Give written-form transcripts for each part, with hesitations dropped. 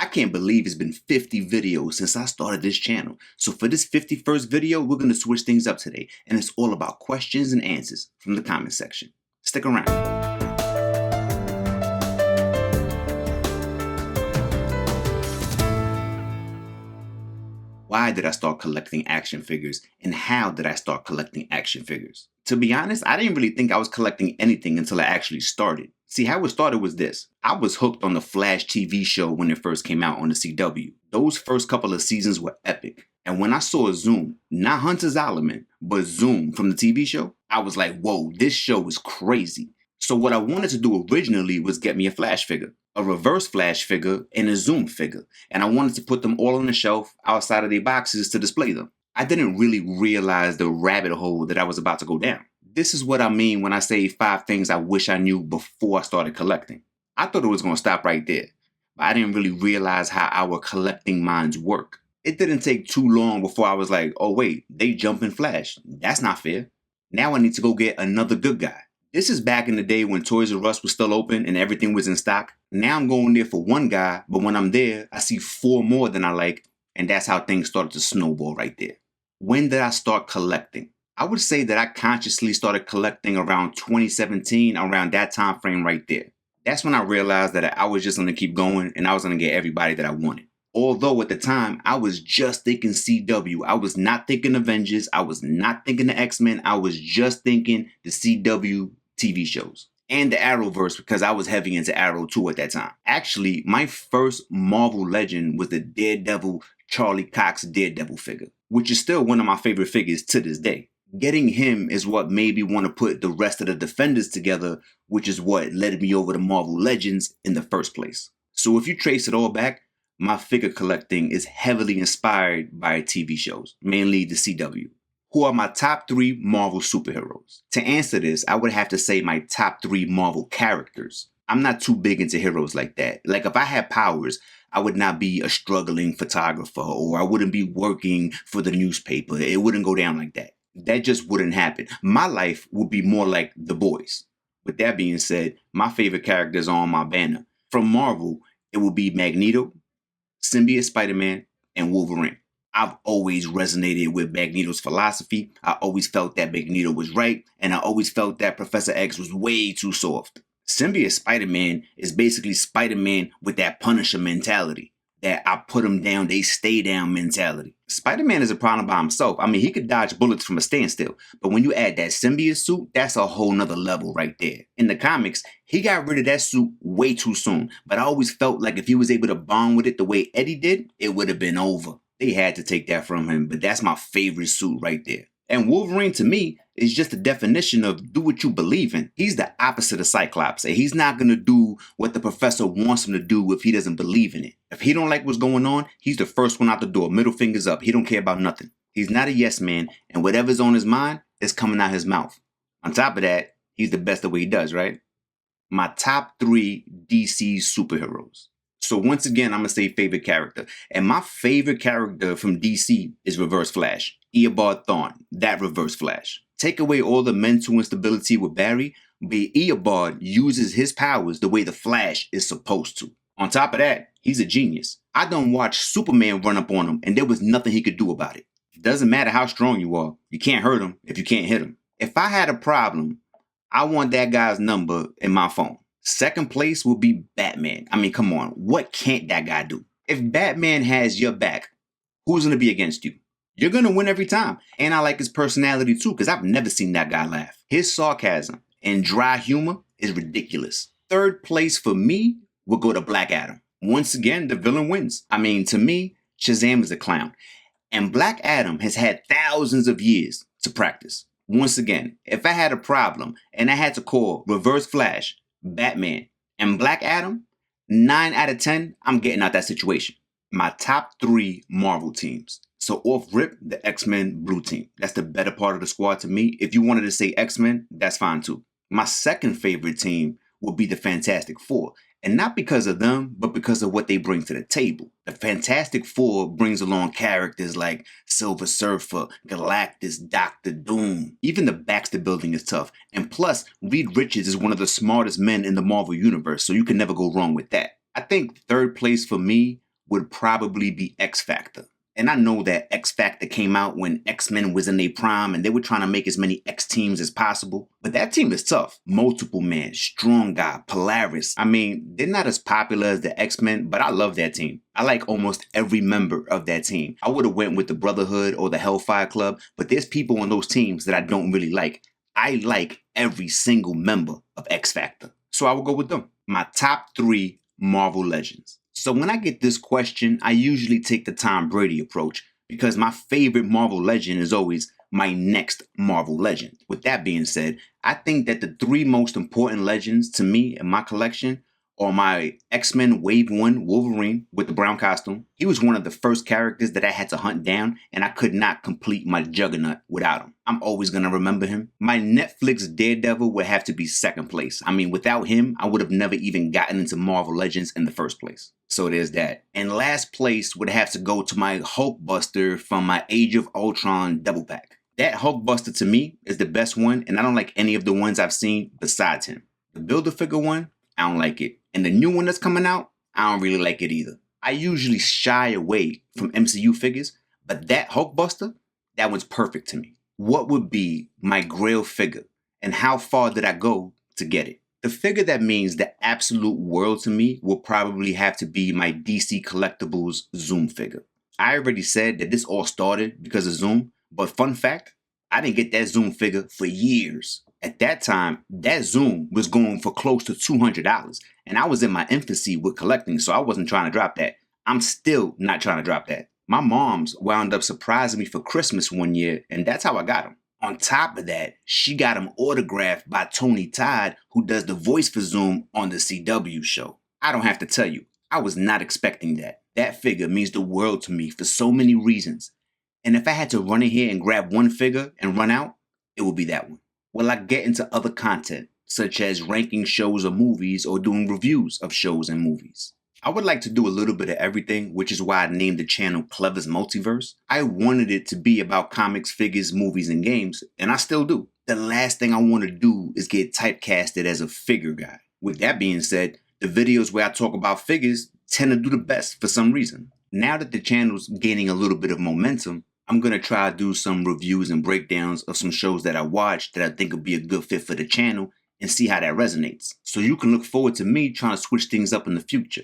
I can't believe it's been 50 videos since I started this channel. So for this 51st video, we're going to switch things up today. And it's all about questions and answers from the comment section. Stick around. Why did I start collecting action figures, and how did I start collecting action figures? To be honest, I didn't really think I was collecting anything until I actually started. See, how it started was this. I was hooked on the Flash TV show when it first came out on the CW. Those first couple of seasons were epic. And when I saw Zoom, not Hunter Zolomon, but Zoom from the TV show, I was like, whoa, this show is crazy. So what I wanted to do originally was get me a Flash figure, a reverse Flash figure, and a Zoom figure. And I wanted to put them all on the shelf outside of their boxes to display them. I didn't really realize the rabbit hole that I was about to go down. This is what I mean when I say 5 things I wish I knew before I started collecting. I thought it was going to stop right there, but I didn't really realize how our collecting minds work. It didn't take too long before I was like, oh wait, they jump in Flash. That's not fair. Now I need to go get another good guy. This is back in the day when Toys R Us was still open and everything was in stock. Now I'm going there for one guy, but when I'm there, I see 4 more than I like, and that's how things started to snowball right there. When did I start collecting? I would say that I consciously started collecting around 2017, around that time frame right there. That's when I realized that I was just going to keep going and I was going to get everybody that I wanted. Although at the time, I was just thinking CW. I was not thinking Avengers. I was not thinking the X-Men. I was just thinking the CW TV shows. And the Arrowverse, because I was heavy into Arrow too at that time. Actually, my first Marvel legend was the Daredevil Charlie Cox Daredevil figure, which is still one of my favorite figures to this day. Getting him is what made me want to put the rest of the Defenders together, which is what led me over to Marvel Legends in the first place. So if you trace it all back, my figure collecting is heavily inspired by TV shows, mainly the CW. Who are my top 3 Marvel superheroes? To answer this, I would have to say my top 3 Marvel characters. I'm not too big into heroes like that. Like if I had powers, I would not be a struggling photographer, or I wouldn't be working for the newspaper. It wouldn't go down like that. That just wouldn't happen. My life would be more like The Boys. With that being said, my favorite characters are on my banner. From Marvel, it would be Magneto, Symbiote Spider-Man, and Wolverine. I've always resonated with Magneto's philosophy. I always felt that Magneto was right, and I always felt that Professor X was way too soft. Symbiote Spider-Man is basically Spider-Man with that Punisher mentality. That I put them down, they stay down mentality. Spider-Man is a problem by himself. I mean, he could dodge bullets from a standstill. But when you add that symbiote suit, that's a whole nother level right there. In the comics, he got rid of that suit way too soon. But I always felt like if he was able to bond with it the way Eddie did, it would have been over. They had to take that from him, but that's my favorite suit right there. And Wolverine, to me, is just the definition of do what you believe in. He's the opposite of Cyclops. And he's not going to do what the professor wants him to do if he doesn't believe in it. If he don't like what's going on, he's the first one out the door, middle fingers up. He don't care about nothing. He's not a yes man, and whatever's on his mind is coming out his mouth. On top of that, he's the best at what he does, right? My top 3 DC superheroes. So once again, I'm going to say favorite character. And my favorite character from DC is Reverse Flash. Eobard Thawne, that Reverse Flash. Take away all the mental instability with Barry, but Eobard uses his powers the way the Flash is supposed to. On top of that, he's a genius. I done watched Superman run up on him and there was nothing he could do about it. It doesn't matter how strong you are. You can't hurt him if you can't hit him. If I had a problem, I want that guy's number in my phone. Second place will be Batman. I mean, come on. What can't that guy do? If Batman has your back, who's going to be against you? You're going to win every time. And I like his personality too, because I've never seen that guy laugh. His sarcasm and dry humor is ridiculous. Third place for me will go to Black Adam. Once again, the villain wins. I mean, to me, Shazam is a clown. And Black Adam has had thousands of years to practice. Once again, if I had a problem and I had to call Reverse Flash, Batman, and Black Adam, 9 out of 10, I'm getting out that situation. My top 3 Marvel teams. So off rip, the X-Men Blue Team. That's the better part of the squad to me. If you wanted to say X-Men, that's fine too. My second favorite team would be the Fantastic Four. And not because of them, but because of what they bring to the table. The Fantastic Four brings along characters like Silver Surfer, Galactus, Doctor Doom. Even the Baxter building is tough. And plus, Reed Richards is one of the smartest men in the Marvel Universe, so you can never go wrong with that. I think third place for me would probably be X Factor. And I know that X Factor came out when X-Men was in their prime and they were trying to make as many X teams as possible. But that team is tough. Multiple Man, Strong Guy, Polaris. I mean, they're not as popular as the X-Men, but I love that team. I like almost every member of that team. I would have went with the Brotherhood or the Hellfire Club, but there's people on those teams that I don't really like. I like every single member of X Factor. So I will go with them. My top 3 Marvel Legends. So when I get this question, I usually take the Tom Brady approach because my favorite Marvel Legend is always my next Marvel Legend. With that being said, I think that the 3 most important legends to me in my collection are my X-Men Wave 1 Wolverine with the brown costume. He was one of the first characters that I had to hunt down, and I could not complete my Juggernaut without him. I'm always going to remember him. My Netflix Daredevil would have to be second place. I mean, without him, I would have never even gotten into Marvel Legends in the first place. So there's that. And last place would have to go to my Hulkbuster from my Age of Ultron double pack. That Hulkbuster to me is the best one, and I don't like any of the ones I've seen besides him. The Build-A-Figure one, I don't like it. And the new one that's coming out, I don't really like it either. I usually shy away from MCU figures, but that Hulkbuster, that one's perfect to me. What would be my Grail figure, and how far did I go to get it? The figure that means the absolute world to me will probably have to be my DC Collectibles Zoom figure. I already said that this all started because of Zoom, but fun fact, I didn't get that Zoom figure for years. At that time, that Zoom was going for close to $200, and I was in my infancy with collecting, so I wasn't trying to drop that. I'm still not trying to drop that. My mom's wound up surprising me for Christmas one year, and that's how I got him. On top of that, she got him autographed by Tony Todd, who does the voice for Zoom on the CW show. I don't have to tell you, I was not expecting that. That figure means the world to me for so many reasons. And if I had to run in here and grab one figure and run out, it would be that one. Will I get into other content, such as ranking shows or movies or doing reviews of shows and movies? I would like to do a little bit of everything, which is why I named the channel Clever's Multiverse. I wanted it to be about comics, figures, movies, and games, and I still do. The last thing I want to do is get typecasted as a figure guy. With that being said, the videos where I talk about figures tend to do the best for some reason. Now that the channel's gaining a little bit of momentum, I'm going to try to do some reviews and breakdowns of some shows that I watched that I think would be a good fit for the channel and see how that resonates. So you can look forward to me trying to switch things up in the future.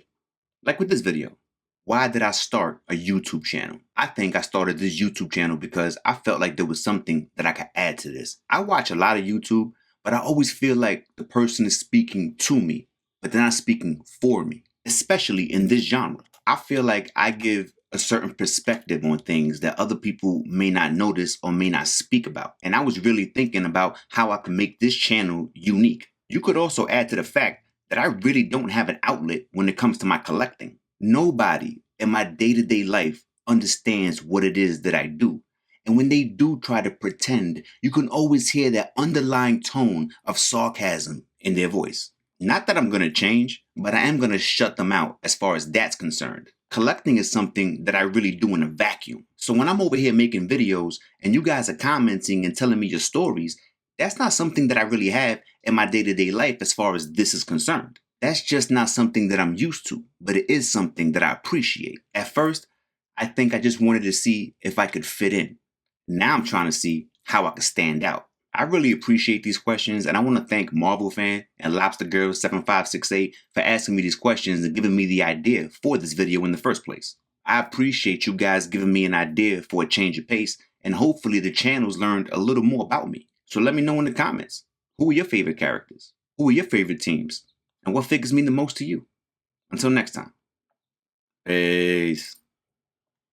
Like with this video. Why did I start a YouTube channel? I think I started this YouTube channel because I felt like there was something that I could add to this. I watch a lot of YouTube, but I always feel like the person is speaking to me, but they're not speaking for me, especially in this genre. I feel like I give a certain perspective on things that other people may not notice or may not speak about. And I was really thinking about how I can make this channel unique. You could also add to the fact that I really don't have an outlet when it comes to my collecting. Nobody in my day-to-day life understands what it is that I do. And when they do try to pretend, you can always hear that underlying tone of sarcasm in their voice. Not that I'm going to change, but I am going to shut them out as far as that's concerned. Collecting is something that I really do in a vacuum. So when I'm over here making videos and you guys are commenting and telling me your stories, that's not something that I really have in my day-to-day life as far as this is concerned. That's just not something that I'm used to, but it is something that I appreciate. At first, I think I just wanted to see if I could fit in. Now I'm trying to see how I could stand out. I really appreciate these questions, and I want to thank Marvel Fan and Lobster Girl 7568 for asking me these questions and giving me the idea for this video in the first place. I appreciate you guys giving me an idea for a change of pace, and hopefully the channel's learned a little more about me. So let me know in the comments, who are your favorite characters? Who are your favorite teams? And what figures mean the most to you? Until next time. Peace.